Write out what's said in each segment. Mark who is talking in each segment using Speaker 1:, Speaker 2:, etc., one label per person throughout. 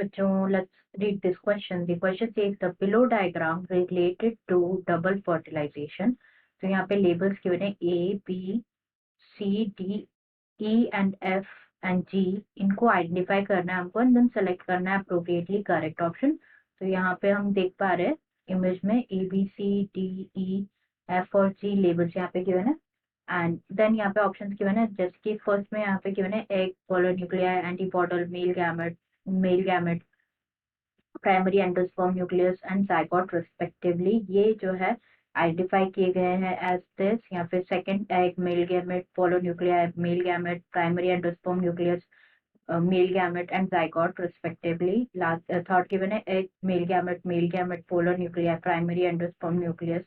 Speaker 1: बच्चों, let's read this question. The question says the below diagram related to double fertilization. तो यहाँ पे labels given है A, B, C, D, E and F and G. इनको identify करना है हमको एंड देन सेलेक्ट करना है अप्रोप्रिएटली करेक्ट ऑप्शन. तो यहाँ पे हम देख पा रहे हैं इमेज में A, B, C, D, E, F और G लेबल्स यहाँ पे गिवन है. एंड देन यहाँ पे ऑप्शंस गिवन है, जैसे कि फर्स्ट में यहाँ पे गिवन है egg, polar nuclei, antipodal, mail gamete, primary endosperm nucleus and zygote respectively. ये जो है आइडेंटिफाई किए गए हैं एज दिस. यहाँ पे second egg, male gamete, polar nuclei, male gamete, primary endosperm nucleus, male gamete and zygote respectively. Last third given है egg, male gamete, polar nuclei, primary endosperm nucleus,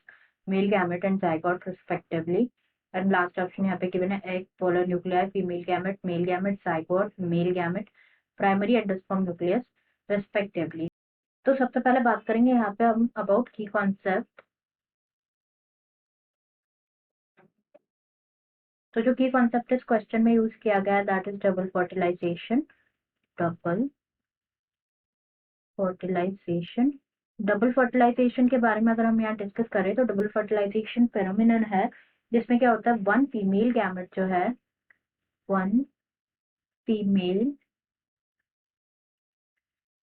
Speaker 1: male gamete and zygote respectively. And last option यहाँ पे given है egg, polar nuclei, female gamete, male gamete, zygote, male gamete, primary endosperm nucleus respectively. तो सबसे पहले बात करेंगे यहाँ पे हम अबाउट की कॉन्सेप्ट. तो जो की कॉन्सेप्ट इस क्वेश्चन में यूज किया गया है that is double fertilization. Double fertilization के बारे में अगर हम यहाँ डिस्कस करें तो डबल फर्टिलाइजेशन फेनोमेनन है जिसमें क्या होता है, वन फीमेल गैमेट जो है, वन फीमेल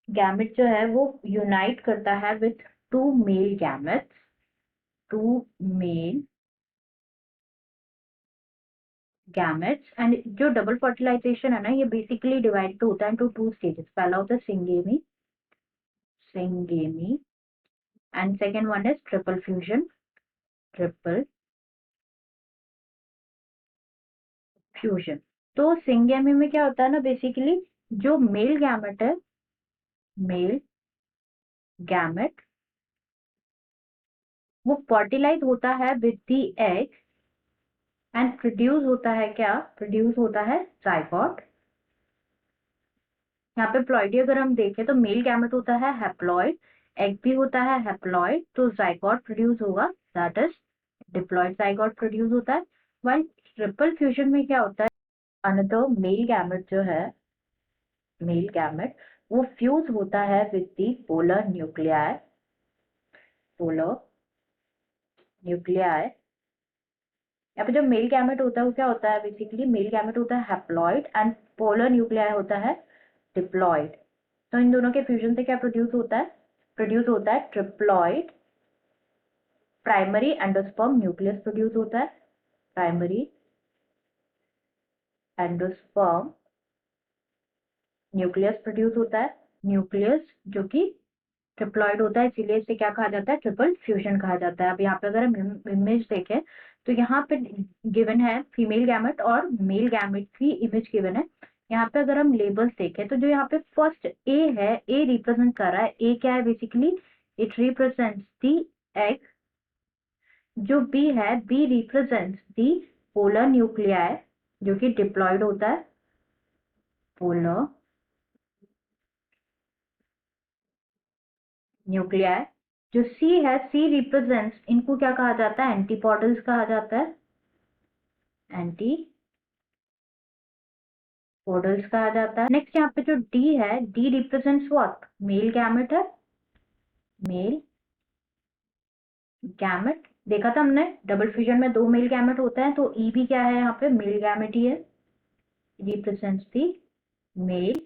Speaker 1: गैमेट जो है वो यूनाइट करता है with two male gametes. Two male gametes. And जो डबल फर्टिलाइजेशन है ना, ये बेसिकली डिवाइड होता है इनटू टू स्टेजेस. पहला होता है syngamy and second one is triple fusion. तो सिंगेमी में क्या होता है ना, बेसिकली जो मेल गैमेट है, मेल गैमेट वो फर्टिलाइज होता है with the egg and produce होता है क्या, प्रोड्यूस होता है जाइगोट. यहाँ पे प्लॉइडी अगर हम देखें तो मेल गैमेट होता है हैप्लॉइड, एग भी होता है हैप्लॉइड, तो जाइगोट प्रोड्यूस होगा that is diploid zygote produce होता है. व्हाइल ट्रिपल फ्यूजन में क्या होता है, अनदर मेल गैमेट जो है, मेल गैमेट वो फ्यूज होता है विद द पोलर न्यूक्लियाई. यहाँ पे जो मेल गैमेट होता है वो क्या होता है, बेसिकली मेल गैमेट होता है हैप्लॉइड एंड पोलर न्यूक्लियाई होता है डिप्लॉइड. तो इन दोनों के फ्यूजन से क्या प्रोड्यूस होता है, triploid primary endosperm nucleus produce होता है. प्राइमरी एंडोस्पर्म न्यूक्लियस प्रोड्यूस होता है. न्यूक्लियस जो कि ट्रिप्लॉइड होता है, इसीलिए इसे क्या कहा जाता है, ट्रिपल फ्यूजन कहा जाता है. अब यहाँ पे अगर हम इमेज देखें तो यहाँ पे गिवन है फीमेल गैमेट और मेल गैमेट की इमेज गिवन है. यहाँ पे अगर हम लेबल्स देखें तो जो यहाँ पे फर्स्ट ए है, ए रिप्रेजेंट कर रहा है. ए क्या है, basically it represents the egg. जो बी है, B represents the polar nuclei जो कि डिप्लॉइड होता है, पोलर न्यूक्लियाई. जो सी है, सी रिप्रेजेंट्स, इनको क्या कहा जाता है, एंटीपोडल्स कहा जाता है, एंटीपोडल्स कहा जाता है. नेक्स्ट यहाँ पे जो डी है, D represents what, male gamete है, मेल गैमेट. देखा था हमने डबल फ्यूजन में दो मेल गैमेट होता है, तो ई भी क्या है, यहाँ पे मेल गैमेट ही है, रिप्रेजेंट्स दी मेल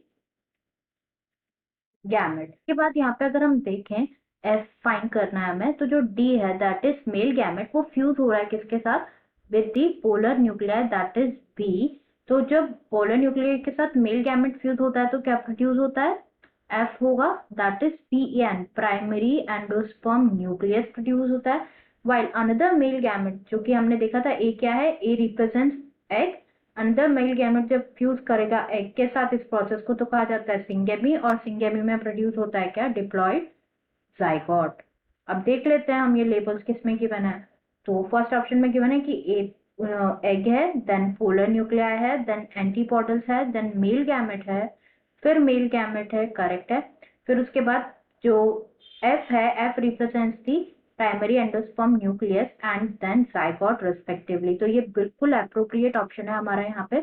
Speaker 1: गैमेट. के बाद यहाँ पे अगर हम देखें एफ फाइंड करना है हमें, तो जो डी है दैट इज मेल गैमेट, वो फ्यूज हो रहा है किसके साथ, with the polar nuclei that is B. तो जब पोलर न्यूक्लियाई के साथ मेल गैमेट फ्यूज होता है तो क्या प्रोड्यूस होता है, एफ होगा that is PN, primary endosperm nucleus produce होता है. वाइल अनदर मेल गैमेट जो कि हमने देखा था, ए क्या है, ए रिप्रेजेंट्स एग. अंदर मेल गैमेट जब फ्यूज करेगा एग के साथ, इस प्रोसेस को तो कहा जाता है सिंगेमी, और सिंगेमी में प्रोड्यूस होता है क्या, डिप्लॉइड जाइगोट. अब देख लेते हैं हम ये लेबल्स किसमें गिवन है. तो फर्स्ट ऑप्शन में गिवन है कि एग है, देन पोलर न्यूक्लियाई है, देन एंटीपोडल्स है, देन मेल गैमेट है, फिर मेल गैमेट है, करेक्ट है. फिर उसके बाद जो एफ है, F represents the primary endosperm nucleus and then zygote respectively. तो ये बिल्कुल अप्रोप्रिएट ऑप्शन है हमारा यहाँ पे.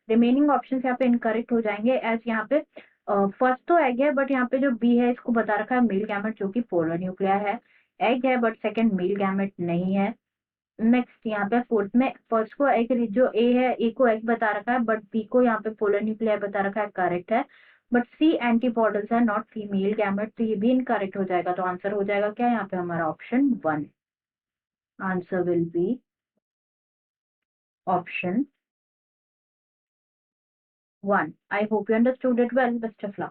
Speaker 1: रिमेनिंग ऑप्शन यहाँ पे इनकरेक्ट हो जाएंगे एज यहाँ पे फर्स्ट तो एग है, बट यहाँ पे जो बी है इसको बता रखा है मेल गैमेट जो कि पोलर न्यूक्लियर है। एग है बट सेकंड मेल गैमेट नहीं है। नेक्स्ट यहाँ पे फोर्थ में फर्स्ट को एग, जो ए है ए को एग बता रखा है, बट बी को यहाँ पे पोलर न्यूक्लियर बता रखा है, करेक्ट है। बट सी एंटीपॉडल्स है, नॉट फीमेल गैमेट, तो ये भी इनकरेक्ट हो जाएगा। तो आंसर हो जाएगा क्या यहाँ पे हमारा option 1। Answer will be option 1। I hope you understood it well. Best of luck.